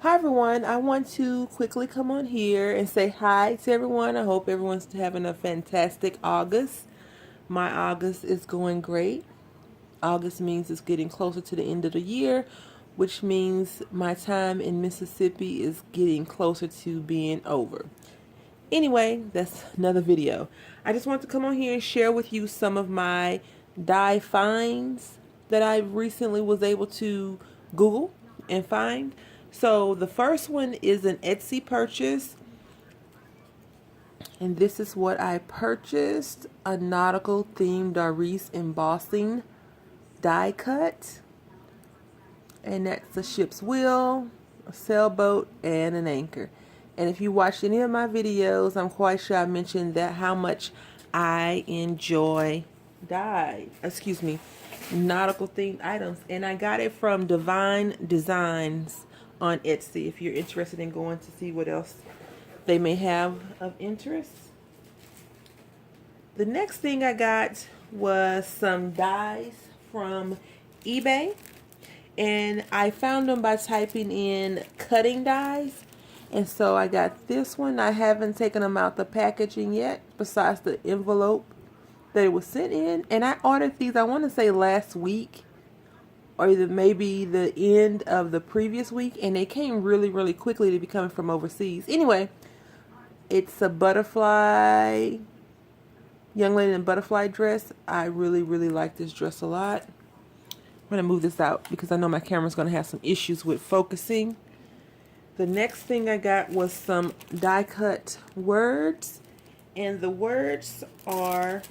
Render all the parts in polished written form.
Hi everyone, I want to quickly come on here and say hi to everyone. I hope everyone's having a fantastic August. My August is going great. August means it's getting closer to the end of the year, which means my time in Mississippi is getting closer to being over. Anyway, that's another video. I just want to come on here and share with you some of my dye finds that I recently was able to Google and find. So the first one is an Etsy purchase, and this is what I purchased: a nautical themed Doris embossing die cut, and that's a ship's wheel, a sailboat, and an anchor. And if you watched any of my videos, I'm quite sure I mentioned that how much I enjoy nautical themed items. And I got it from Divine Designs on Etsy if you're interested in going to see what else they may have of interest. The next thing I got was some dies from eBay, and I found them by typing in cutting dies. And so I got this one. I haven't taken them out the packaging yet, besides the envelope that it was sent in. And I ordered these, I want to say last week, or either maybe the end of the previous week, and they came really, really quickly to be coming from overseas. Anyway, it's a butterfly, young lady in a butterfly dress. I really, really like this dress a lot. I'm going to move this out because I know my camera's going to have some issues with focusing. The next thing I got was some die cut words, and the words are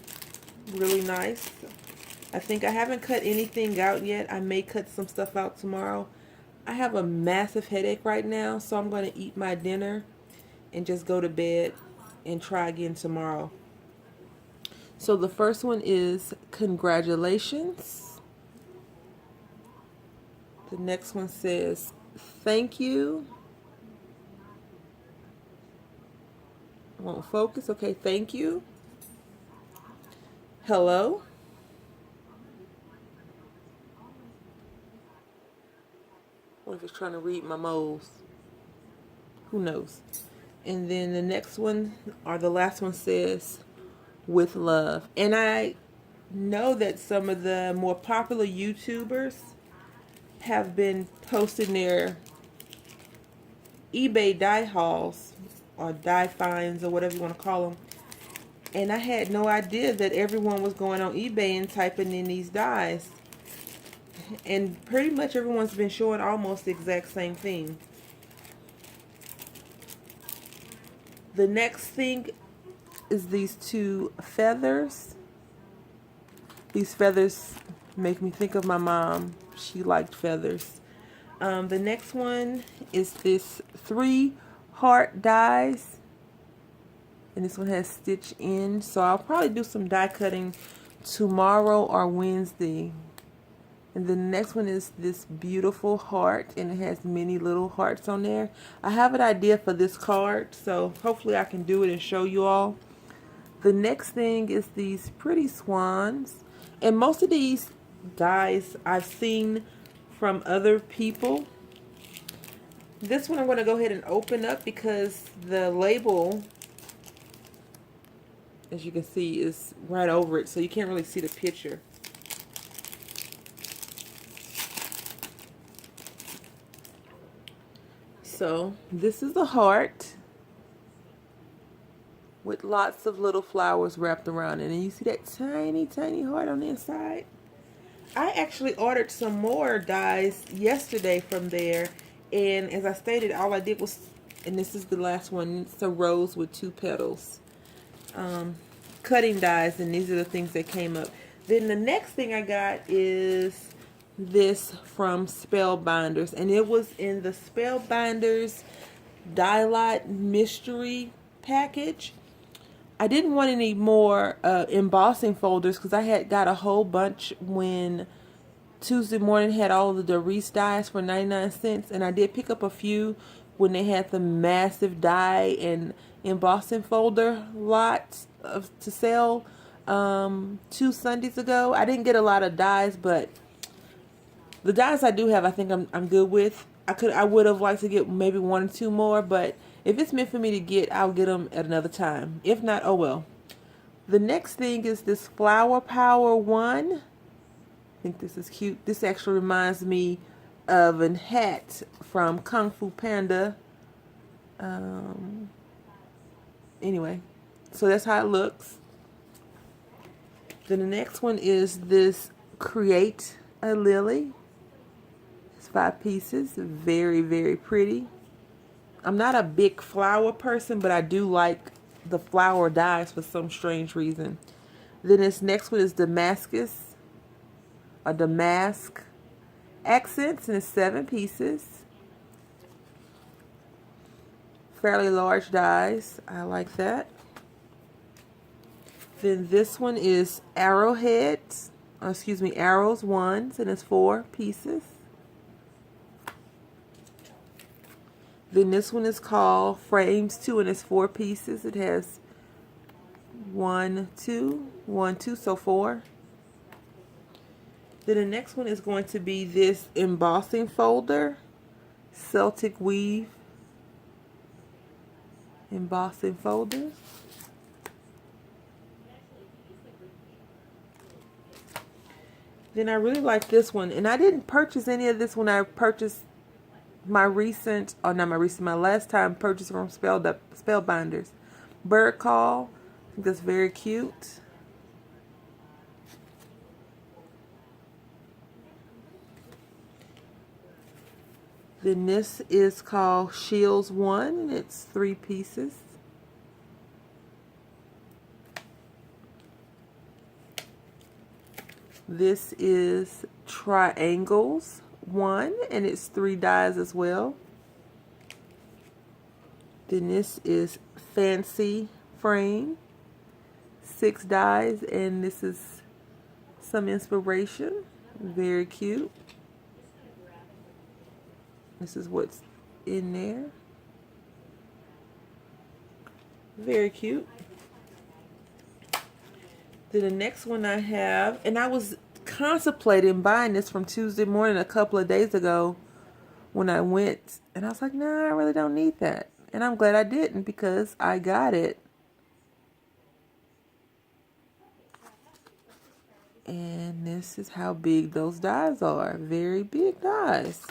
really nice. I think I haven't cut anything out yet. I may cut some stuff out tomorrow. I have a massive headache right now, so I'm going to eat my dinner and just go to bed and try again tomorrow. So the first one is congratulations. The next one says thank you. Won't focus. Okay, thank you. Hello. What if it's trying to read my moles? Who knows? And then the next one, or the last one, says with love. And I know that some of the more popular YouTubers have been posting their eBay die hauls or die finds or whatever you want to call them. And I had no idea that everyone was going on eBay and typing in these dies. And pretty much everyone's been showing almost the exact same thing. The next thing is these two feathers. These feathers make me think of my mom. She liked feathers. The next one is this 3 heart dies, and this one has stitch in. So I'll probably do some die cutting tomorrow or Wednesday. And the next one is this beautiful heart, and it has many little hearts on there. I have an idea for this card, so hopefully I can do it and show you all. The next thing is these pretty swans, and most of these dies I've seen from other people. This one I'm going to go ahead and open up because the label, as you can see, is right over it, so you can't really see the picture. So this is a heart with lots of little flowers wrapped around it, and you see that tiny, tiny heart on the inside. I actually ordered some more dies yesterday from there, and as I stated, all I did was, and this is the last one, it's a rose with 2 petals. Cutting dies, and these are the things that came up. Then the next thing I got is this from Spellbinders, and it was in the Spellbinders Die Lot mystery package. I didn't want any more embossing folders because I had got a whole bunch when Tuesday morning had all of the Doris dies for 99 cents, and I did pick up a few when they had the massive die and embossing folder lots to sell 2 Sundays ago. I didn't get a lot of dies, but the dies I do have, I think I'm good with. I would have liked to get maybe 1 or 2 more, but if it's meant for me to get, I'll get them at another time. If not, oh well. The next thing is this Flower Power one. I think this is cute. This actually reminds me of a hat from Kung Fu Panda. Anyway, so that's how it looks. Then the next one is this Create a Lily. It's 5 pieces. Very, very pretty. I'm not a big flower person, but I do like the flower dies for some strange reason. Then this next one is Damascus, or Damask accents, and it's 7 pieces. Fairly large dies. I like that. Then this one is Arrowheads, Arrows ones, and it's 4 pieces. Then this one is called Frames 2, and it's 4 pieces. It has 1, 2, 1, 2, so 4. Then the next one is going to be this embossing folder, Celtic Weave embossing folder. Then I really like this one, and I didn't purchase any of this when I purchased my last time purchase from Spellbinders. Bird Call. I think that's very cute. Then this is called Shields 1, and it's 3 pieces. This is Triangles 1, and it's 3 dies as well. Then this is Fancy Frame, 6 dies, and this is some inspiration. Very cute. This is what's in there. Very cute. Then the next one I have, and I was contemplating buying this from Tuesday morning a couple of days ago when I went, and I was like, nah, I really don't need that. And I'm glad I didn't, because I got it. And this is how big those dies are. Very big dies.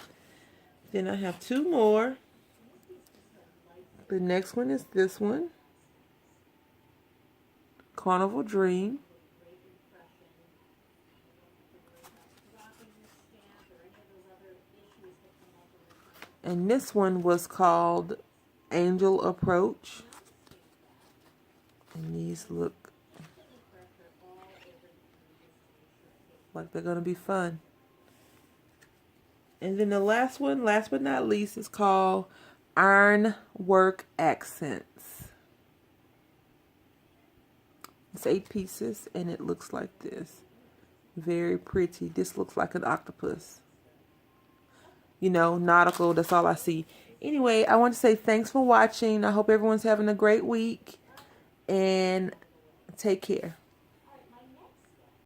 Then I have 2 more. The next one is this one, Carnival Dream. And this one was called Angel Approach. And these look like they're going to be fun. And then the last one, last but not least, is called Ironwork Accents. It's 8 pieces, and it looks like this. Very pretty. This looks like an octopus. You know, nautical, that's all I see. Anyway, I want to say thanks for watching. I hope everyone's having a great week, and take care.